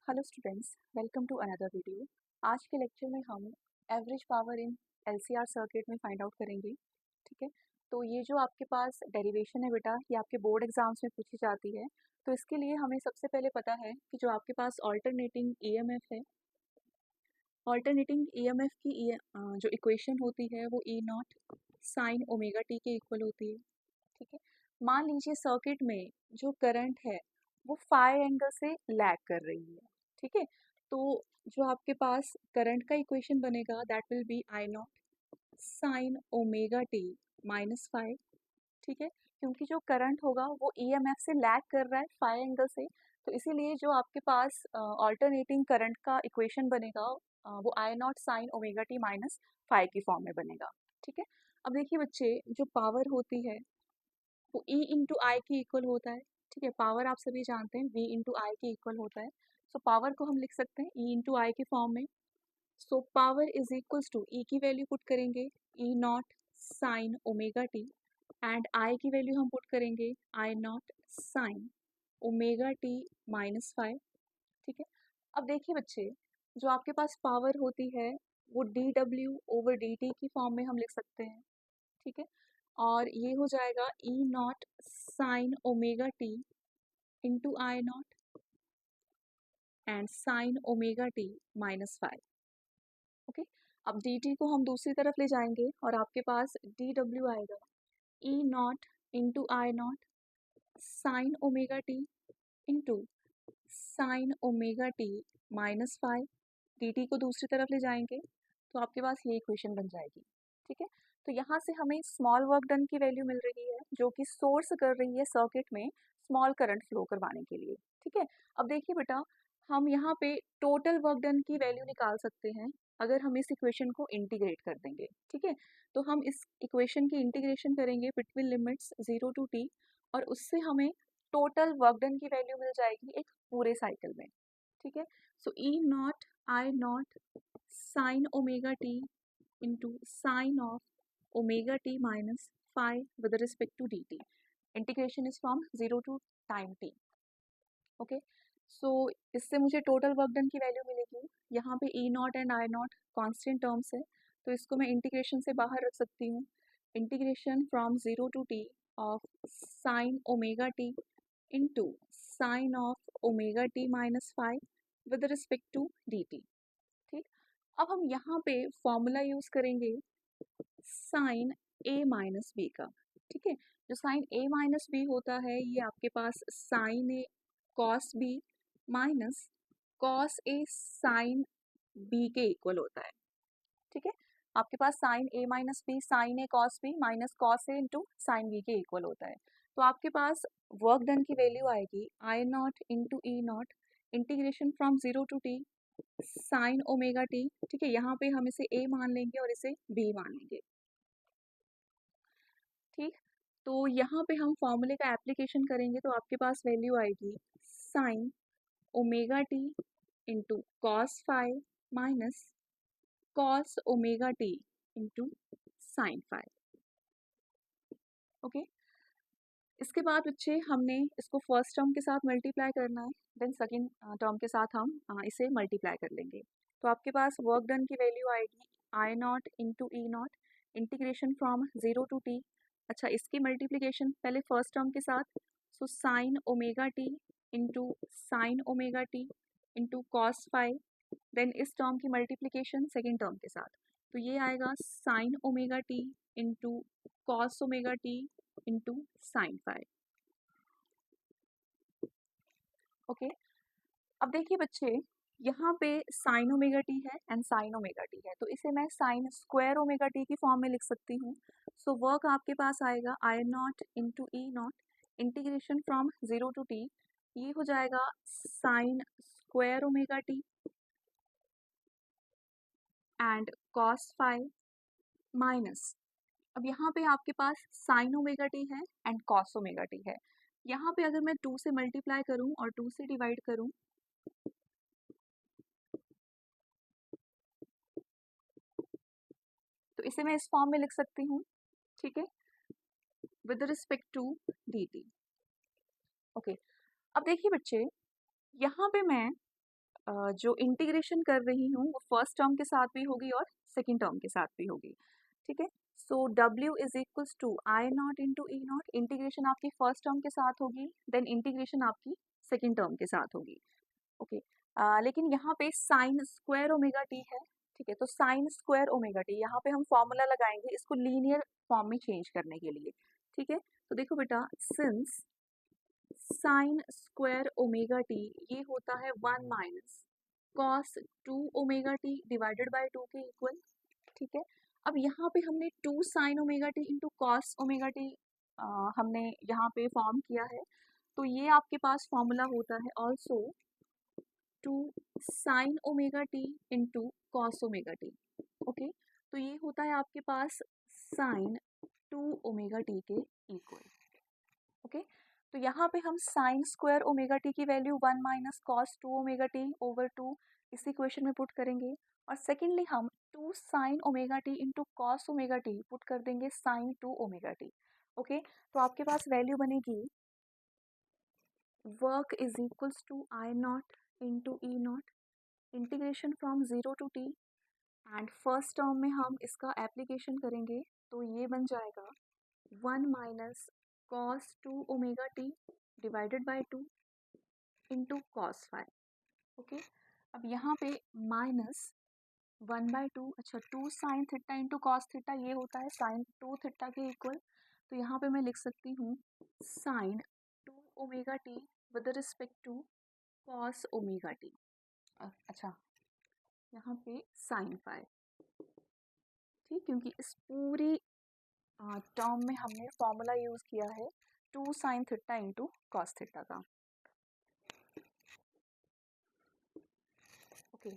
Hello students, welcome to another video. आज के lecture में हम average power in LCR circuit में फाइंड आउट करेंगे। ठीक है, तो ये जो आपके पास डेरिवेशन है बेटा, ये आपके बोर्ड एग्जाम्स में पूछी जाती है। तो इसके लिए हमें सबसे पहले पता है कि जो आपके पास ऑल्टरनेटिंग ईएमएफ है, ऑल्टरनेटिंग ईएमएफ की जो इक्वेशन होती है वो ई नॉट साइन ओमेगा टी के इक्वल होती है। ठीक है, मान लीजिए सर्किट में जो करंट है वो फाई एंगल से लैग कर रही है। ठीक है, तो जो आपके पास करंट का इक्वेशन बनेगा that will be I not sine omega t minus five. ठीक है, क्योंकि जो करंट होगा वो ईएमएफ से लैग कर रहा है फाई एंगल से, तो इसीलिए जो आपके पास ऑल्टरनेटिंग करंट का इक्वेशन बनेगा वो I not sine omega t minus five की फॉर्म में बनेगा। ठीक है, अब देखिए बच्चे, जो पावर होती है वो E इंटू आई के इक्वल होता है। ठीक है, पावर आप सभी जानते हैं V इंटू आई के इक्वल होता है। सो पावर को हम लिख सकते हैं E इंटू आई के फॉर्म में। So power is equals to E की वैल्यू पुट करेंगे E nought sine omega t, and I की वैल्यू हम पुट करेंगे I not sine omega t minus five. ठीक है, अब देखिए बच्चे, जो आपके पास पावर होती है वो D W over d T की फॉर्म में हम लिख सकते हैं। ठीक है, और ये हो जाएगा E nought sine omega t into I nought and sine omega t minus five. Okay, अब डी टी को हम दूसरी तरफ ले जाएंगे और आपके पास डी डब्ल्यू आएगा E nought into I not sine omega t into sine omega t minus five. D t को दूसरी तरफ ले जाएंगे तो आपके पास ये इक्वेशन बन जाएगी। ठीक है, तो यहाँ से हमें स्मॉल वर्क डन की वैल्यू मिल रही है जो कि सोर्स कर रही है सर्किट में स्मॉल करंट फ्लो करवाने के लिए। ठीक है, अब देखिए बेटा, हम यहाँ पे टोटल वर्क डन की वैल्यू निकाल सकते हैं अगर हम इस इक्वेशन को इंटीग्रेट कर देंगे। ठीक है, तो हम इस इक्वेशन की इंटीग्रेशन करेंगे बिटवीन लिमिट्स 0 टू टी, और उससे हमें टोटल वर्क डन की वैल्यू मिल जाएगी एक पूरे साइकिल में। ठीक है, so E nought I not sine omega t into sine of omega t minus five with respect to d t. Integration is from 0 to time t. Okay, so इससे मुझे टोटल वर्क डन की value मिलेगी। यहाँ पे E nought and I nought constant terms है, तो इसको मैं इंटीग्रेशन से बाहर रख सकती हूँ। Integration from 0 to t of sine omega t into sine of omega t minus five with respect to d t. ठीक, अब हम यहाँ पे फॉर्मूला यूज करेंगे साइन ए माइनस बी का। ठीक है, जो साइन ए माइनस बी होता है ये आपके पास sine A cos B minus cos A sine B के इक्वल होता है। ठीक है, आपके पास sine A minus B sine A cos B minus cos A into sine B के इक्वल होता है। तो आपके पास वर्क डन की वैल्यू आएगी I not into E not integration from 0 to t sine omega t. ठीक है, यहाँ पे हम इसे ए मान लेंगे और इसे बी मान लेंगे। ठीक, तो यहाँ पे हम फॉर्मूले का एप्लीकेशन करेंगे तो आपके पास वैल्यू आएगी sign omega t into cos five minus cos omega t into sine five. Okay, इसके बाद बच्चे हमने इसको फर्स्ट टर्म के साथ मल्टीप्लाई करना है, देन सेकेंड टर्म के साथ हम इसे मल्टीप्लाई कर लेंगे। तो आपके पास वर्क डन की वैल्यू आएगी I not into E not integration from 0 to t. अच्छा, इसकी मल्टीप्लिकेशन पहले फर्स्ट टर्म के साथ, so sine omega t into sine omega t into cos five, then इस टर्म की मल्टीप्लिकेशन सेकेंड टर्म के साथ, तो ये आएगा sine omega t into cos omega t into sine five. Okay, अब देखिए बच्चे, यहाँ पे साइन ओमेगा टी है एंड साइन ओमेगा टी है, तो इसे मैं साइन स्क्वायर ओमेगा टी की फॉर्म में लिख सकती हूँ। सो वर्क आपके पास आएगा I not into E not integration from 0 to t, ये हो जाएगा sine square omega t and cos five minus, अब यहाँ पे आपके पास साइन ओमेगा टी है एंड कॉस ओमेगा टी है। यहाँ पे अगर मैं 2 से मल्टीप्लाई करूँ और 2 से डिवाइड करूँ तो इसे मैं इस फॉर्म में लिख सकती हूँ। ठीक है, with respect to d t. Okay, अब देखिए बच्चे, यहाँ पे मैं जो इंटीग्रेशन कर रही हूँ वो फर्स्ट टर्म के साथ भी होगी और सेकेंड टर्म के साथ भी होगी, ठीक है। So W is equals to I not into E not, integration आपकी फर्स्ट टर्म के साथ होगी, देन इंटीग्रेशन आपकी सेकेंड टर्म के साथ होगी, ओके। लेकिन यहाँ पे साइन स्क्वायर ओमेगा टी है, ठीक है। तो साइन स्क्वायर ओमेगा टी, यहाँ पे हम फॉर्मूला लगाएंगे इसको लीनियर फॉर्म में चेंज करने के लिए, ठीक है। तो देखो बेटा, since sign square omega T ये होता है 1 minus cos 2 omega t divided by 2 के इक्वल, ठीक है। अब यहाँ पे हमने 2 sine omega t into cos omega T हमने यहाँ पे फॉर्म किया है, तो ये आपके पास फॉर्मूला होता है also 2 sine omega t into cos omega t, okay. तो ये होता है आपके पास साइन 2 ओमेगा टी के इक्वल, ओके। तो यहाँ पे हम साइन स्क्वायर ओमेगा टी की value 1 minus cos 2 omega T over 2 इस इक्वेशन में पुट करेंगे, और सेकेंडली हम 2 sine omega t into cos omega t put कर देंगे साइन 2 ओमेगा टी, ओके। तो आपके पास वैल्यू बनेगी work is equals to I not into E not, integration from 0 to t, and first term में हम इसका एप्लीकेशन करेंगे तो ये बन जाएगा 1 minus cos 2 omega t divided by 2 into cos 5, okay. अब यहाँ पे माइनस 1/2, अच्छा 2 sine theta into cos theta ये होता है साइन 2 थीटा के इक्वल, तो यहाँ पे मैं लिख सकती हूँ sine 2 omega t with respect to cos omega t, अच्छा यहाँ पे साइन 5, ठीक, क्योंकि इस पूरी टर्म में हमने फॉर्मूला यूज़ किया है 2 sine theta into cos theta का, ओके।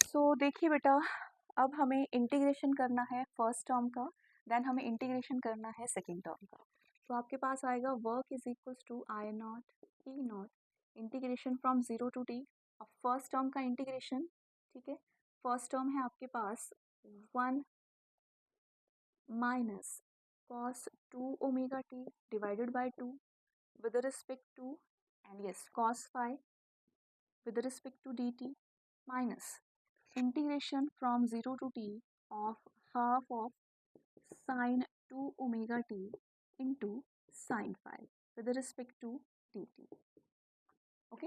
सो देखिए बेटा, अब हमें इंटीग्रेशन करना है फर्स्ट टर्म का, देन हमें इंटीग्रेशन करना है सेकेंड टर्म का। तो आपके पास आएगा work is equals to I not E not, integration from 0 to t, अब फर्स्ट टर्म का इंटीग्रेशन, ठीक है। फर्स्ट टर्म है आपके पास 1 minus cos 2 omega t divided by 2 with respect to, and yes cos phi with respect to dt minus integration from 0 to t of half of sin 2 omega t into sin phi with respect to dt, okay.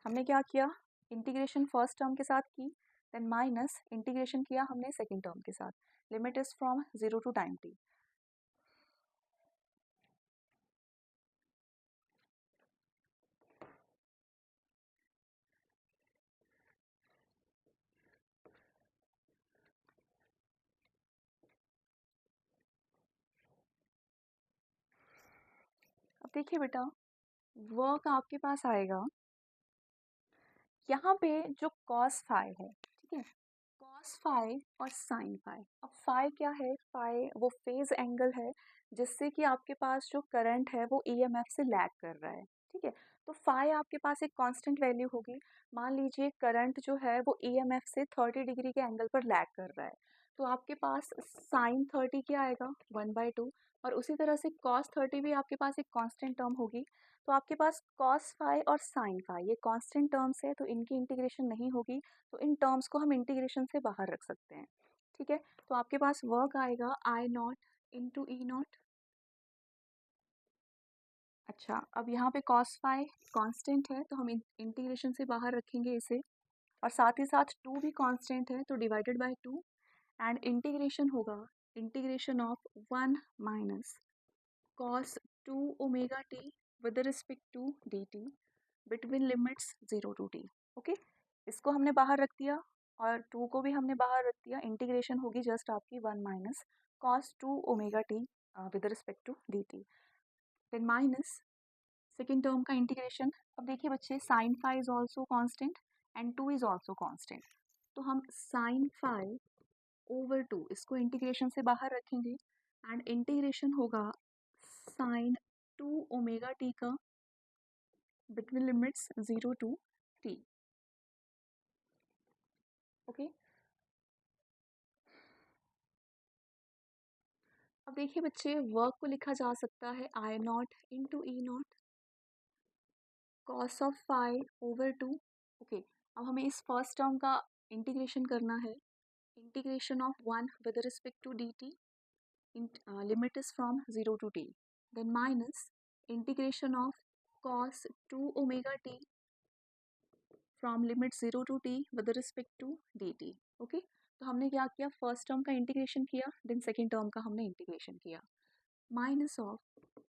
हमने क्या किया, integration first term के साथ की, then minus integration किया हमने second term के साथ, limit is from 0 to time t, अब देखिए बेटा, वर्क आपके पास आएगा यहाँ पे जो कॉस फाई है, ठीक है, कॉस फाई और साइन फाई। अब फाई क्या है, फाई वो फेज एंगल है जिससे कि आपके पास जो करंट है वो ईएमएफ से लैग कर रहा है, ठीक है। तो फाई आपके पास एक कांस्टेंट वैल्यू होगी, मान लीजिए करंट जो है वो ईएमएफ से 30 डिग्री के एंगल पर लैग कर रहा है, तो आपके पास साइन 30 क्या आएगा 1/2, और उसी तरह से कॉस 30 भी आपके पास एक कांस्टेंट टर्म होगी। तो आपके पास कॉस फाई और साइन फाई ये कांस्टेंट टर्म्स है, तो इनकी इंटीग्रेशन नहीं होगी, तो इन टर्म्स को हम इंटीग्रेशन से बाहर रख सकते हैं, ठीक है। तो आपके पास वर्क आएगा I not into E not, अच्छा अब यहाँ पे कॉस फाई कांस्टेंट है तो हम इंटीग्रेशन से बाहर रखेंगे इसे, और साथ ही साथ 2 भी कांस्टेंट है तो डिवाइडेड बाय 2, एंड इंटीग्रेशन होगा integration of 1 minus cos 2 omega t with respect to d t between limits 0 to t, okay. इसको हमने बाहर रख दिया और 2 को भी हमने बाहर रख दिया, इंटीग्रेशन होगी जस्ट आपकी 1 minus cos 2 omega t with respect to d t, then minus second term का इंटीग्रेशन। अब देखिए बच्चे, sine phi is also constant and 2 is also constant, तो हम साइन फाई ओवर 2 इसको इंटीग्रेशन से बाहर रखेंगे, एंड इंटीग्रेशन होगा साइन 2 ओमेगा टी का between limits 0 to t, okay. अब देखिए बच्चे, वर्क को लिखा जा सकता है I not into E not cos of phi over 2, okay. अब हमें इस फर्स्ट टर्म का इंटीग्रेशन करना है, integration of 1 with respect to d t, limit is from 0 to t, then minus integration of cos 2 omega t from limit 0 to t with respect to d t. Okay, तो हमने क्या किया, first term का integration किया, then second term का हमने integration किया, minus of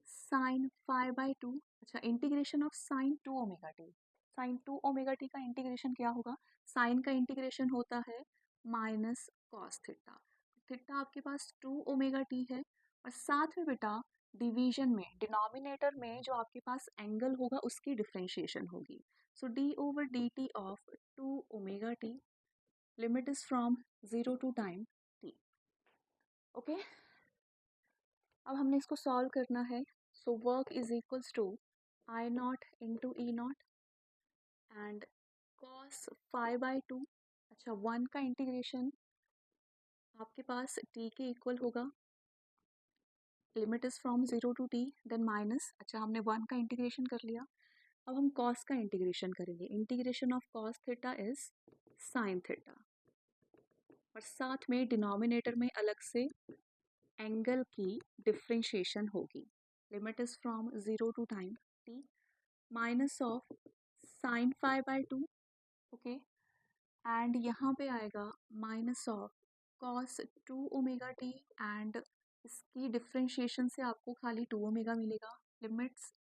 sine 5/2, अच्छा integration of sine 2 omega t, sine 2 omega t का इंटीग्रेशन क्या होगा, साइन का इंटीग्रेशन होता है माइनस कॉस थीटा, थीटा आपके पास 2 ओमेगा टी है, और साथ में बेटा डिवीजन में डिनोमिनेटर में जो आपके पास एंगल होगा उसकी डिफरेंशिएशन होगी, so d over d t of 2 omega t, limit is from 0 to time t. Okay, अब हमने इसको सॉल्व करना है, so work is equals to I not into E nought and cos 5/2, अच्छा 1 का इंटीग्रेशन आपके पास t के इक्वल होगा, limit is from 0 to t, then minus, अच्छा हमने 1 का इंटीग्रेशन कर लिया, अब हम कॉस का इंटीग्रेशन करेंगे, integration of cos theta is sine theta, और साथ में डिनोमिनेटर में अलग से एंगल की डिफरेंशिएशन होगी, limit is from 0 to time t, minus of sine 5/2, okay, and यहाँ पे आएगा minus of cos 2 omega t, and इसकी डिफरेंशिएशन से आपको खाली 2 ओमेगा मिलेगा, limits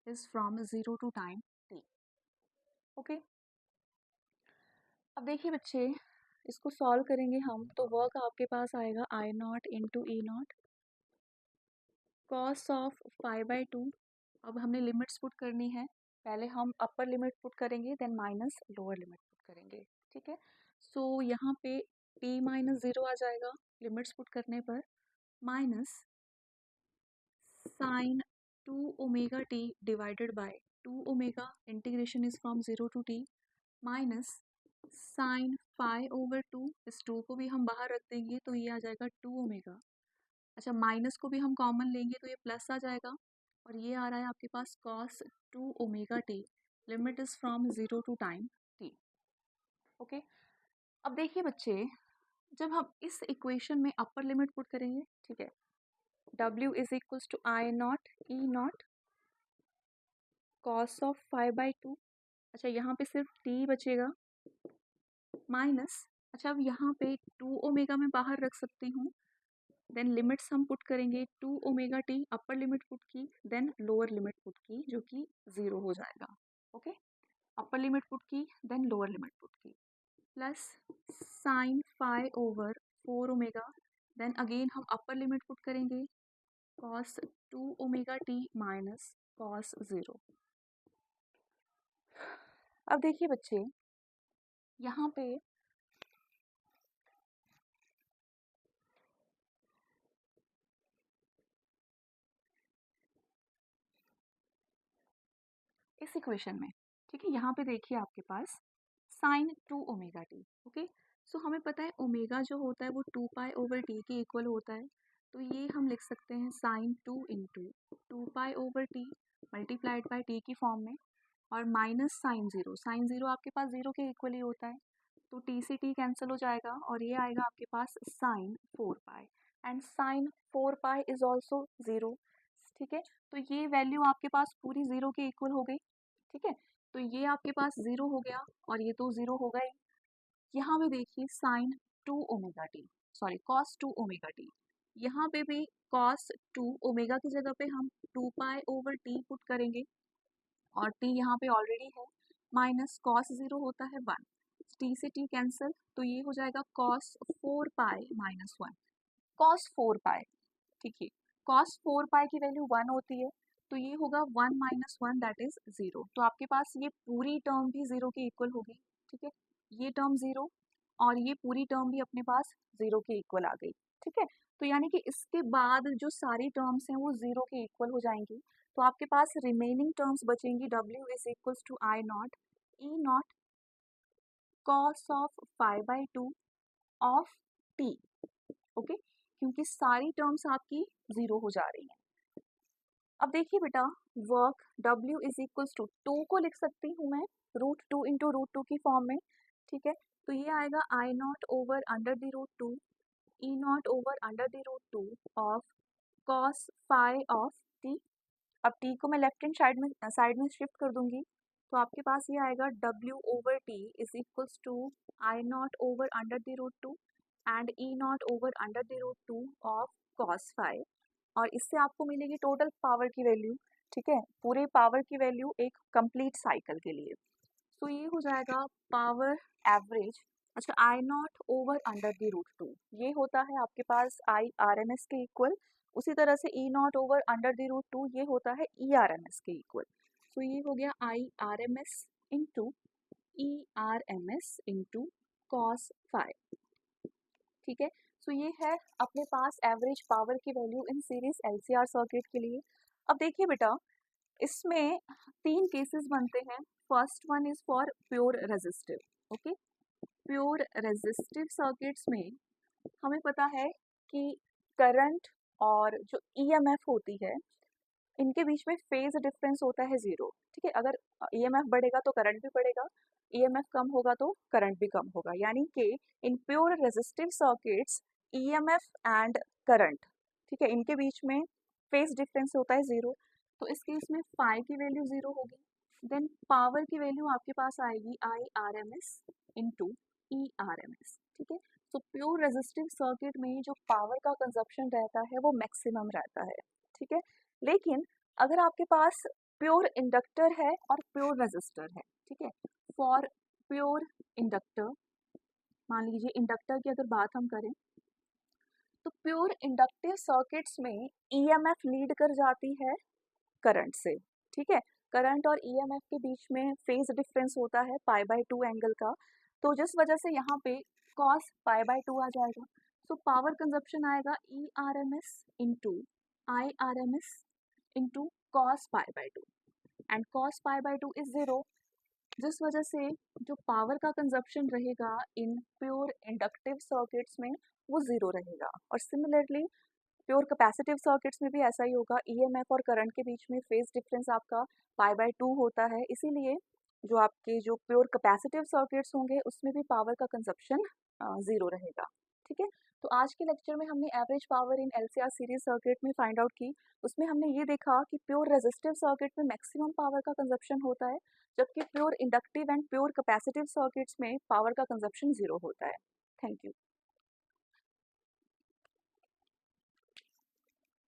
is from 0 to time t। Okay, अब देखिए बच्चे, इसको सॉल्व करेंगे हम, तो वर्क आपके पास आएगा I not into E not cos of 5/2, अब हमने लिमिट्स पुट करनी है, पहले हम अपर लिमिट पुट करेंगे, then minus lower limit put करेंगे, ठीक है, सो यहाँ पे t माइनस 0 आ जाएगा लिमिट्स पुट करने पर, minus sine 2 omega t divided by 2 omega, integration is from 0 to t, minus sine 5/2, इस 2 को भी हम बाहर रख देंगे तो ये आ जाएगा 2 ओमेगा, अच्छा माइनस को भी हम कॉमन लेंगे तो ये प्लस आ जाएगा, और ये आ रहा है आपके पास cos 2 omega t, limit is from 0 to time t। Okay, अब देखिए बच्चे, जब हम इस इक्वेशन में अपर लिमिट पुट करेंगे, ठीक है, w is equals to I not E not cos of 5/2, अच्छा यहाँ पे सिर्फ t बचेगा, माइनस, अच्छा अब यहाँ पे 2 ओमेगा में बाहर रख सकती हूँ, देन लिमिट्स हम पुट करेंगे, 2 omega t upper limit put की, देन लोअर लिमिट पुट की, जो कि 0 हो जाएगा, ओके, अपर लिमिट पुट की, देन लोअर लिमिट पुट की, plus sine 5/4 omega, then again हम अपर लिमिट पुट करेंगे, cos 2 omega t minus cos 0। अब देखिए बच्चे, यहाँ पे इस इक्वेशन में, ठीक है, यहाँ पे देखिए आपके पास साइन 2 ओमेगा टी, ओके, सो हमें पता है ओमेगा जो होता है वो 2π/t के इक्वल होता है, तो ये हम लिख सकते हैं sine 2 into 2π/t multiplied by t की फॉर्म में, और माइनस साइन ज़ीरो आपके पास 0 के इक्वल ही होता है, तो t से t कैंसिल हो जाएगा, और ये आएगा आपके पास sine 4π, and sine 4π is also 0, ठीक है, तो ये वैल्यू आपके पास पूरी 0 के इक्वल हो गई, ठीक है, तो ये आपके पास 0 हो गया, और ये तो 0 होगा ही, यहाँ पे देखिए sine 2 omega t, sorry cos 2 omega t, यहाँ पे भी कॉस 2 ओमेगा की जगह पे हम 2π/t पुट करेंगे, और t यहाँ पे ऑलरेडी है, माइनस कॉस 0 होता है 1, t से t कैंसिल, तो ये हो जाएगा कॉस 4π माइनस 1, कॉस 4π, ठीक है, कॉस 4π की वैल्यू 1 होती है, तो ये होगा 1 माइनस 1 दैट इज 0, तो आपके पास ये पूरी टर्म भी 0 के इक्वल होगी, ठीक है, ये टर्म 0 और ये पूरी टर्म भी अपने पास 0 के इक्वल आ गई, ठीक है, तो यानी कि इसके बाद जो सारी टर्म्स हैं वो 0 के इक्वल हो जाएंगी, तो आपके पास रिमेनिंग टर्म्स बचेंगी, w is equals to I not E not cos of 5/2 of t, okay, क्योंकि सारी टर्म्स आपकी 0 हो जा रही हैं। अब देखिए बेटा, work w is equals to 2 को लिख सकती हूँ मैं √2 इंटू √2 की फॉर्म में, ठीक है। तो ये आएगा I nought over under the √2 E nought over under the √2 of cos phi of t. अब टी को मैं लेफ्ट हैंड साइड में शिफ्ट कर दूंगी, तो आपके पास ये आएगा W over t is equals to I nought over under the √2 and E nought over under the √2 of cos phi. और इससे आपको मिलेगी टोटल पावर की वैल्यू, ठीक है, पूरे पावर की वैल्यू एक कंप्लीट साइकिल के लिए। तो ये हो जाएगा पावर एवरेज। अच्छा, आई नॉट ओवर अंडर द √2 ये होता है आपके पास IRMS के इक्वल। उसी तरह से ई नॉट ओवर अंडर द √2 ये होता है ERMS के इक्वल। तो ये हो गया IRMS into ERMS into cos phi, ठीक है। सो ये है अपने पास एवरेज पावर की value in series LCR circuit के लिए। अब देखिए बेटा, इसमें 3 केसेस बनते हैं। First one is for pure resistive, okay. Pure resistive circuits में हमें पता है कि करंट और जो EMF होती है इनके बीच में फेज डिफरेंस होता है 0, ठीक है। अगर EMF बढ़ेगा तो करंट भी बढ़ेगा, EMF कम होगा तो करंट भी कम होगा, यानी कि in pure resistive circuits EMF and current, ठीक है, इनके बीच में फेज डिफरेंस होता है 0। तो इस केस में फाई की वैल्यू 0 होगी। देन पावर की वैल्यू आपके पास आएगी IRMS इंटू ERMS, ठीक है। तो प्योर रेजिस्टिव सर्किट में जो पावर का कंजप्शन रहता है वो मैक्सिमम रहता है, ठीक है। लेकिन अगर आपके पास प्योर इंडक्टर है और प्योर रेजिस्टर है, ठीक है, फॉर प्योर इंडक्टर, मान लीजिए इंडक्टर की अगर बात हम करें तो प्योर इंडक्टिव सर्किट्स में EMF लीड कर जाती है करंट से, ठीक है। करंट और EMF के बीच में फेज डिफरेंस होता है π/2 एंगल का, तो जिस वजह से यहाँ पे cos π/2 आ जाएगा। तो पावर कंजप्शन आएगा ERMS into IRMS into cos π/2 and cos π/2 is 0, जिस वजह से जो पावर का कंजप्शन रहेगा इन प्योर इंडक्टिव सर्किट्स में वो 0 रहेगा। और सिमिलरली प्योर कैपेसिटिव सर्किट्स में भी ऐसा ही होगा, EMF और करंट के बीच में फेज डिफरेंस आपका π/2 होता है, इसीलिए जो आपके जो प्योर कैपेसिटिव सर्किट्स होंगे उसमें भी पावर का कंजप्शन 0 रहेगा, ठीक है। तो आज के लेक्चर में हमने एवरेज पावर इन LCR सीरीज सर्किट में फाइंड आउट की। उसमें हमने ये देखा कि प्योर रेजिस्टिव सर्किट में मैक्सिमम पावर का कंजप्शन होता है, जबकि pure inductive and pure capacitive circuits में पावर का कंजप्शन 0 होता है। Thank you.